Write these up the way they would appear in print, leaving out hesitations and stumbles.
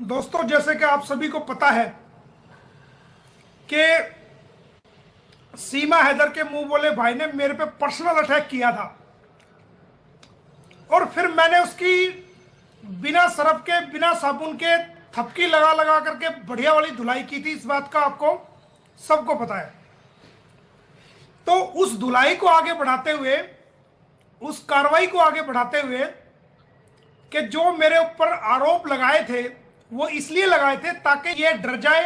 दोस्तों, जैसे कि आप सभी को पता है कि सीमा हैदर के मुंह बोले भाई ने मेरे पे पर्सनल अटैक किया था और फिर मैंने उसकी बिना सरफ के बिना साबुन के थपकी लगा लगा करके बढ़िया वाली धुलाई की थी। इस बात का आपको सबको पता है। तो उस धुलाई को आगे बढ़ाते हुए, उस कार्रवाई को आगे बढ़ाते हुए कि जो मेरे ऊपर आरोप लगाए थे वो इसलिए लगाए थे ताकि ये डर जाए,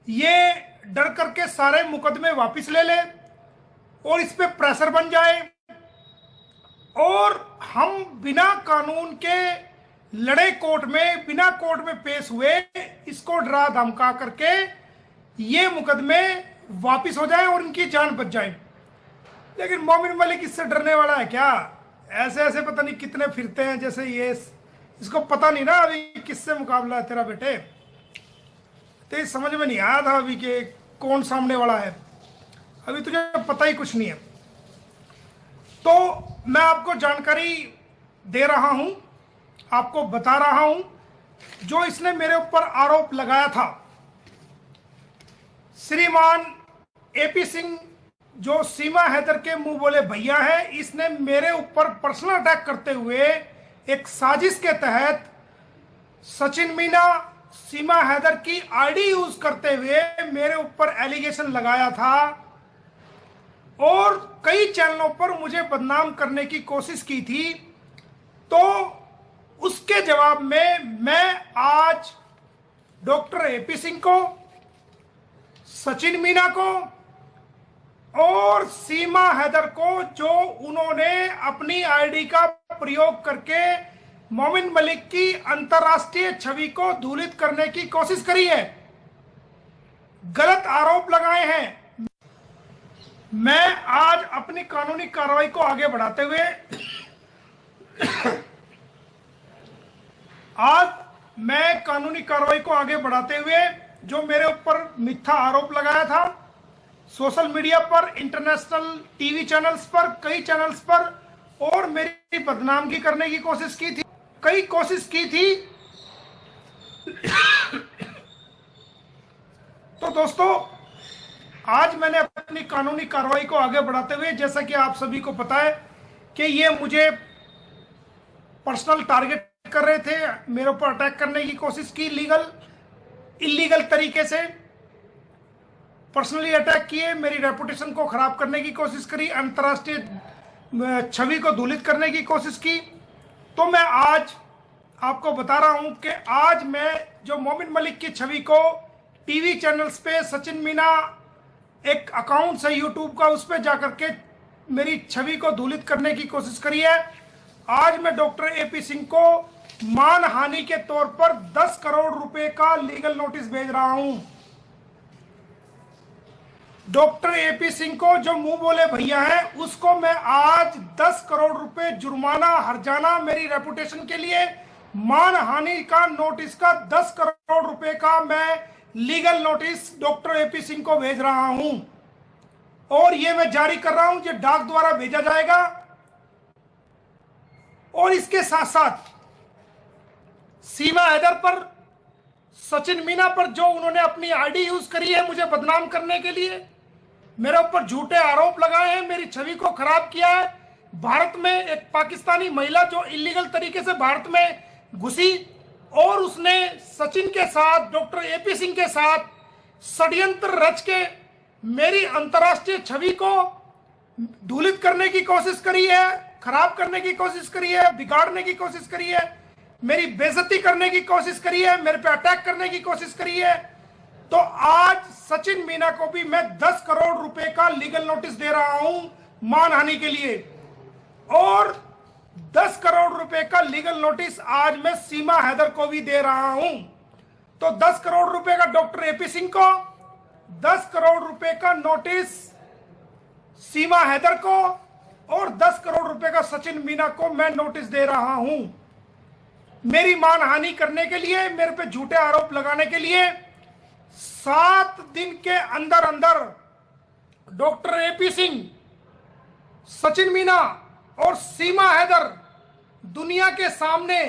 ये डर करके सारे मुकदमे वापस ले ले और इस पे प्रेशर बन जाए और हम बिना कानून के लड़े कोर्ट में, बिना कोर्ट में पेश हुए इसको डरा धमका करके ये मुकदमे वापस हो जाए और इनकी जान बच जाए। लेकिन मोमिन मलिक इससे डरने वाला है क्या? ऐसे ऐसे पता नहीं कितने फिरते हैं जैसे ये, इसको पता नहीं ना अभी किससे मुकाबला है तेरा बेटे। तो समझ में नहीं आया था अभी कि कौन सामने वाला है, अभी तुझे पता ही कुछ नहीं है। तो मैं आपको जानकारी दे रहा हूं, आपको बता रहा हूं जो इसने मेरे ऊपर आरोप लगाया था। श्रीमान एपी सिंह जो सीमा हैदर के मुंह बोले भैया है, इसने मेरे ऊपर पर्सनल अटैक करते हुए एक साजिश के तहत सचिन मीना, सीमा हैदर की आईडी यूज करते हुए मेरे ऊपर एलिगेशन लगाया था और कई चैनलों पर मुझे बदनाम करने की कोशिश की थी। तो उसके जवाब में मैं आज डॉक्टर एपी सिंह को, सचिन मीना को और सीमा हैदर को, जो उन्होंने अपनी आईडी का प्रयोग करके मोमिन मलिक की अंतर्राष्ट्रीय छवि को धूलित करने की कोशिश करी है, गलत आरोप लगाए हैं, मैं आज अपनी कानूनी कार्रवाई को आगे बढ़ाते हुए जो मेरे ऊपर मिथ्या आरोप लगाया था सोशल मीडिया पर, इंटरनेशनल टीवी चैनल्स पर, कई चैनल्स पर, और मेरी बदनामी करने की कोशिश की थी, कई कोशिश की थी। तो दोस्तों, आज मैंने अपनी कानूनी कार्रवाई को आगे बढ़ाते हुए, जैसा कि आप सभी को पता है कि ये मुझे पर्सनल टारगेट कर रहे थे, मेरे ऊपर अटैक करने की कोशिश की, इलीगल तरीके से पर्सनली अटैक किए, मेरी रेपुटेशन को खराब करने की कोशिश करी, अंतर्राष्ट्रीय छवि को धूलित करने की कोशिश की। तो मैं आज आपको बता रहा हूं कि आज मैं जो मोमिन मलिक की छवि को टीवी चैनल्स पे, सचिन मीना एक अकाउंट है यूट्यूब का, उस पर जाकर के मेरी छवि को धूलित करने की कोशिश करी है, आज मैं डॉक्टर एपी सिंह को मानहानि के तौर पर 10 करोड़ रुपए का लीगल नोटिस भेज रहा हूं। डॉक्टर एपी सिंह को जो मुंह बोले भैया है, उसको मैं आज 10 करोड़ रुपए जुर्माना, हर्जाना, मेरी रेपुटेशन के लिए मानहानि का नोटिस का 10 करोड़ रुपए का मैं legal notice doctor AP Singh को भेज रहा हूं और ये मैं जारी कर रहा हूं, ये डाक द्वारा भेजा जाएगा। और इसके साथ साथ सीमा हैदर पर, सचिन मीना पर जो उन्होंने अपनी आईडी यूज करी है मुझे बदनाम करने के लिए, मेरे ऊपर झूठे आरोप लगाए हैं, मेरी छवि को खराब किया है। भारत में एक पाकिस्तानी महिला जो इलीगल तरीके से भारत में घुसी और उसने सचिन के साथ, डॉक्टर एपी सिंह के साथ षड्यंत्र रच के मेरी अंतर्राष्ट्रीय छवि को धूलित करने की कोशिश करी है, खराब करने की कोशिश करी है, बिगाड़ने की कोशिश करी है, मेरी बेइज्जती करने की कोशिश करी है, मेरे पे अटैक करने की कोशिश करी है। तो आज सचिन मीना को भी मैं 10 करोड़ रुपए का लीगल नोटिस दे रहा हूं मानहानि के लिए, और 10 करोड़ रुपए का लीगल नोटिस आज मैं सीमा हैदर को भी दे रहा हूं। तो 10 करोड़ रुपए का डॉक्टर एपी सिंह को, 10 करोड़ रुपए का नोटिस सीमा हैदर को और 10 करोड़ रुपए का सचिन मीना को मैं नोटिस दे रहा हूं मेरी मानहानि करने के लिए, मेरे पे झूठे आरोप लगाने के लिए। 7 दिन के अंदर अंदर डॉक्टर एपी सिंह, सचिन मीना और सीमा हैदर दुनिया के सामने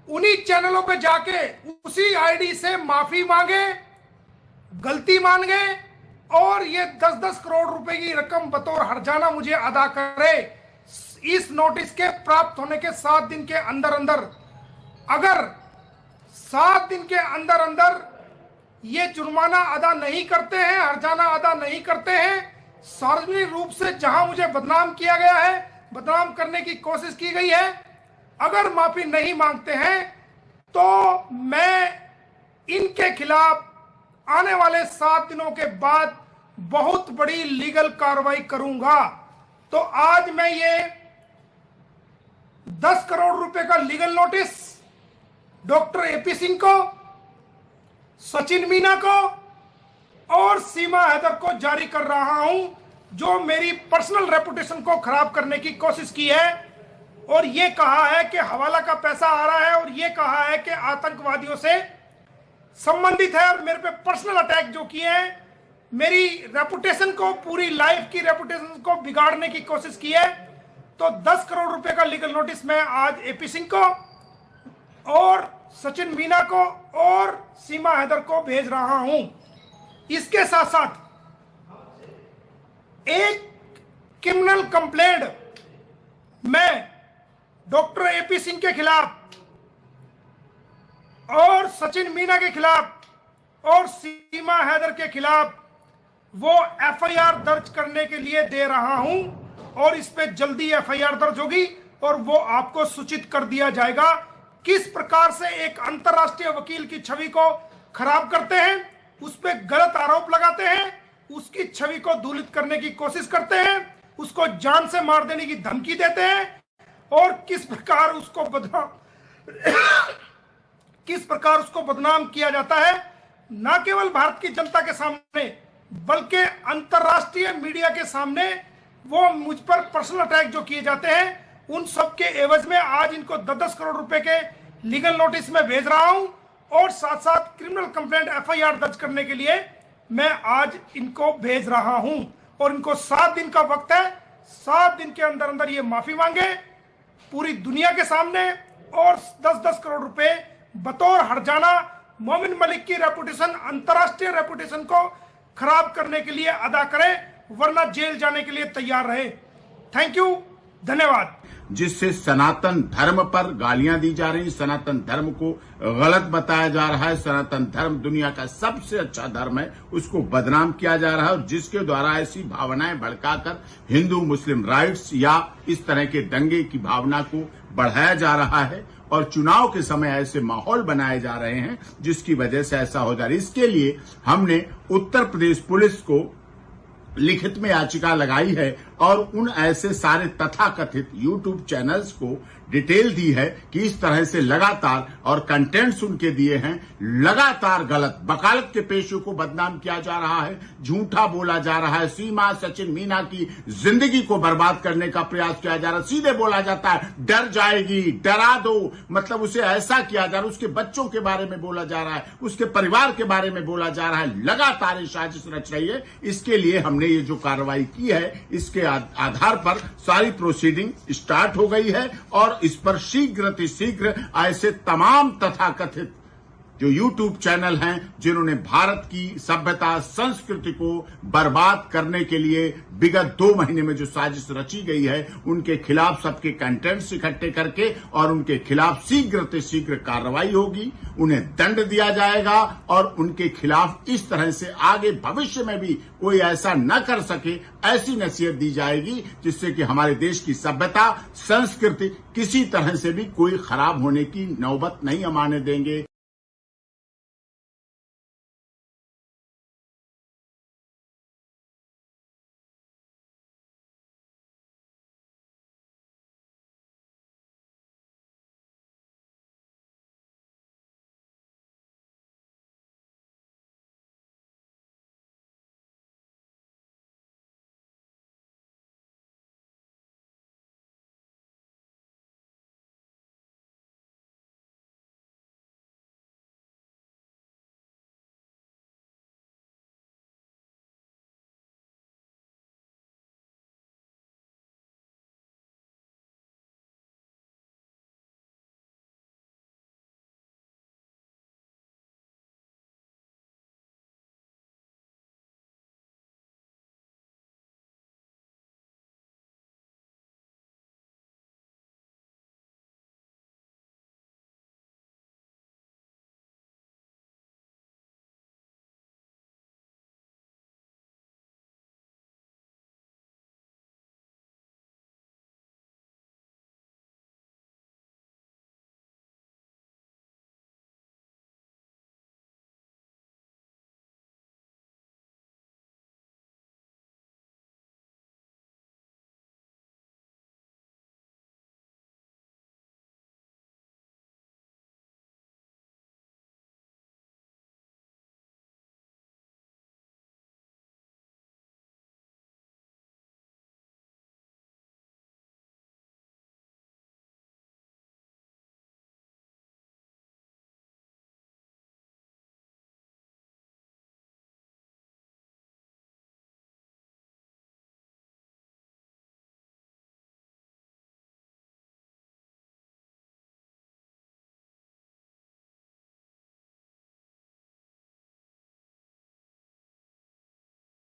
उन्हीं चैनलों पे जाके उसी आईडी से माफी मांगे, गलती मान गए और ये 10-10 करोड़ रुपए की रकम बतौर हर्जाना मुझे अदा करे। इस नोटिस के प्राप्त होने के 7 दिन के अंदर अंदर, अगर 7 दिन के अंदर अंदर ये जुर्माना अदा नहीं करते हैं, हर्जाना अदा नहीं करते हैं, सार्वजनिक रूप से जहां मुझे बदनाम किया गया है, बदनाम करने की कोशिश की गई है, अगर माफी नहीं मांगते हैं तो मैं इनके खिलाफ आने वाले 7 दिनों के बाद बहुत बड़ी लीगल कार्रवाई करूंगा। तो आज मैं ये 10 करोड़ रुपए का legal notice doctor AP Singh को, सचिन मीना को और सीमा हैदर को जारी कर रहा हूं, जो मेरी पर्सनल रेपुटेशन को खराब करने की कोशिश की है और ये कहा है कि हवाला का पैसा आ रहा है और ये कहा है कि आतंकवादियों से संबंधित है और मेरे पे पर्सनल अटैक जो किए हैं, मेरी रेपुटेशन को, पूरी लाइफ की रेपुटेशन को बिगाड़ने की कोशिश की है। तो 10 करोड़ रुपए का लीगल नोटिस मैं आज एपी सिंह को और सचिन मीना को और सीमा हैदर को भेज रहा हूं। इसके साथ साथ एक क्रिमिनल कंप्लेंट मैं डॉक्टर एपी सिंह के खिलाफ और सचिन मीना के खिलाफ और सीमा हैदर के खिलाफ वो एफआईआर दर्ज करने के लिए दे रहा हूं और इस पे जल्दी एफआईआर दर्ज होगी और वो आपको सूचित कर दिया जाएगा। किस प्रकार से एक अंतर्राष्ट्रीय वकील की छवि को खराब करते हैं, उस पे गलत आरोप लगाते हैं, उसकी छवि को दूषित करने की कोशिश करते हैं, उसको जान से मार देने की धमकी देते हैं और किस प्रकार उसको बदनाम किया जाता है, न केवल भारत की जनता के सामने बल्कि अंतर्राष्ट्रीय मीडिया के सामने वो मुझ पर पर्सनल अटैक जो किए जाते हैं, उन सब के एवज में आज इनको 10-10 करोड़ रुपए के लीगल नोटिस में भेज रहा हूं और साथ साथ क्रिमिनल कंप्लेंट एफआईआर दर्ज करने के लिए मैं आज इनको भेज रहा हूं और इनको 7 दिन का वक्त है। 7 दिन के अंदर अंदर ये माफी मांगे पूरी दुनिया के सामने और 10-10 करोड़ रुपए बतौर हर्जाना मोमिन मलिक की रेपुटेशन, अंतर्राष्ट्रीय रेपुटेशन को खराब करने के लिए अदा करें, वरना जेल जाने के लिए तैयार रहे। थैंक यू, धन्यवाद। जिससे सनातन धर्म पर गालियां दी जा रही, सनातन धर्म को गलत बताया जा रहा है, सनातन धर्म दुनिया का सबसे अच्छा धर्म है, उसको बदनाम किया जा रहा है और जिसके द्वारा ऐसी भावनाएं भड़काकर हिंदू मुस्लिम राइट्स या इस तरह के दंगे की भावना को बढ़ाया जा रहा है और चुनाव के समय ऐसे माहौल बनाए जा रहे हैं जिसकी वजह से ऐसा हो जा रहा है। इसके लिए हमने उत्तर प्रदेश पुलिस को लिखित में याचिका लगाई है और उन ऐसे सारे तथाकथित यूट्यूब चैनल्स को डिटेल दी है कि इस तरह से लगातार और कंटेंट्स उनके दिए हैं, लगातार गलत वकालत के पेशे को बदनाम किया जा रहा है, झूठा बोला जा रहा है, सीमा सचिन मीना की जिंदगी को बर्बाद करने का प्रयास किया जा रहा है। सीधे बोला जाता है डर जाएगी, डरा दो, मतलब उसे ऐसा किया जा रहा है, उसके बच्चों के बारे में बोला जा रहा है, उसके परिवार के बारे में बोला जा रहा है, लगातार ये साजिश रच रही है। इसके लिए हमने ये जो कार्रवाई की है, इसके आधार पर सारी प्रोसीडिंग स्टार्ट हो गई है और इस पर शीघ्र ऐसे तमाम तथाकथित जो यूट्यूब चैनल हैं जिन्होंने भारत की सभ्यता संस्कृति को बर्बाद करने के लिए विगत 2 महीने में जो साजिश रची गई है, उनके खिलाफ सबके कंटेंट्स इकट्ठे करके और उनके खिलाफ शीघ्र कार्रवाई होगी, उन्हें दंड दिया जाएगा और उनके खिलाफ इस तरह से आगे भविष्य में भी कोई ऐसा न कर सके, ऐसी नसीहत दी जाएगी जिससे कि हमारे देश की सभ्यता संस्कृति किसी तरह से भी कोई खराब होने की नौबत नहीं हम आने देंगे।